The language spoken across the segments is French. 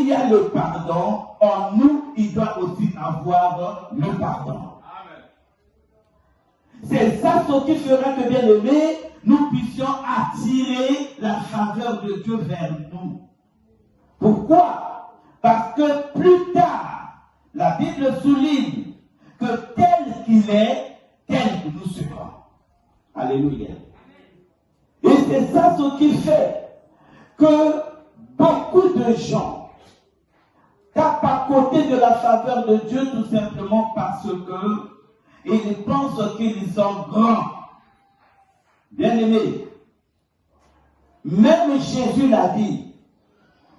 il y a le pardon, en nous, il doit aussi avoir le pardon. C'est ça ce qui fera que, bien aimé, nous puissions attirer la faveur de Dieu vers nous. Pourquoi? Parce que plus tard, la Bible souligne que tel qu'il est, tel que nous serons. Alléluia. Et c'est ça ce qui fait que beaucoup de gens tapent à côté de la faveur de Dieu tout simplement parce que ils pensent qu'ils sont grands. Bien aimé, même Jésus l'a dit,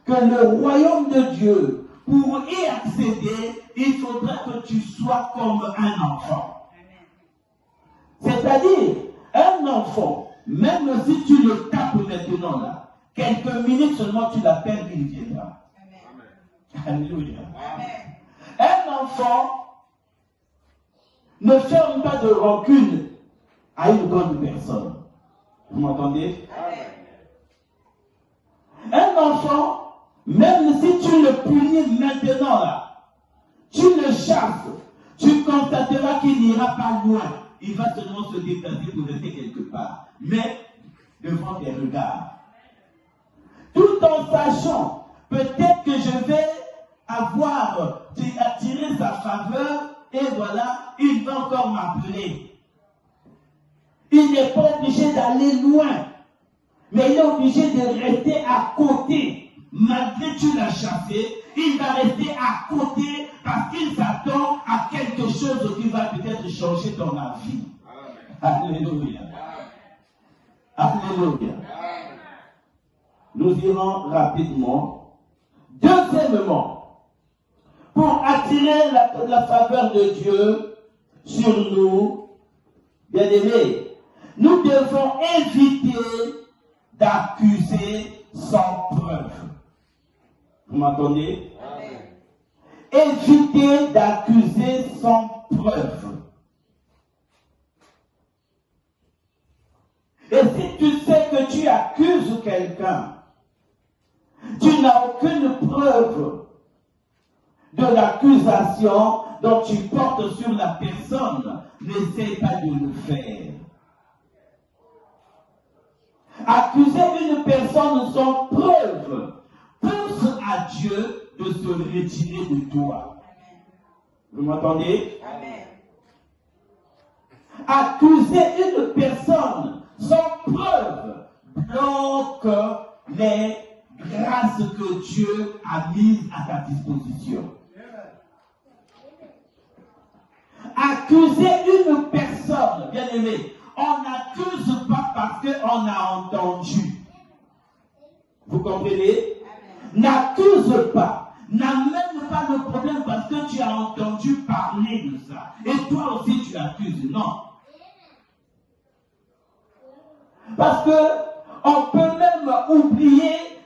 que le royaume de Dieu, pour y accéder, il faudra que tu sois comme un enfant. C'est-à-dire, un enfant, même si tu le tapes maintenant là, quelques minutes seulement tu l'appelles, il viendra. Alléluia. Un enfant ne ferme pas de rancune à une bonne personne. Vous m'entendez? Un enfant, même si tu le punis maintenant là, tu le chasses, tu constateras qu'il n'ira pas loin. Il va seulement se déplacer pour rester quelque part. Mais devant tes regards. Tout en sachant, peut-être que je vais avoir attiré sa faveur, et voilà, il va encore m'appeler. Il n'est pas obligé d'aller loin, mais il est obligé de rester à côté. Malgré que tu l'as chassé, il va rester à côté parce qu'il s'attend à quelque chose qui va peut-être changer ton vie. Alléluia. Alléluia. Nous irons rapidement. Deuxièmement, pour attirer la faveur de Dieu sur nous, bien-aimés, nous devons éviter d'accuser sans preuve. Vous m'entendez? Éviter d'accuser sans preuve. Et si tu sais que tu accuses quelqu'un, tu n'as aucune preuve de l'accusation dont tu portes sur la personne, n'essaie pas de le faire. Accuser une personne sans preuve pousse à Dieu de se retirer de toi. Vous m'entendez? Accuser une personne sans preuve bloque les grâces que Dieu a mises à ta disposition. Accuser une personne, bien aimé, on n'accuse pas parce qu'on a entendu. Vous comprenez? N'accuse pas. N'amène pas le problème parce que tu as entendu parler de ça. Et toi aussi tu accuses. Non. Parce que on peut même oublier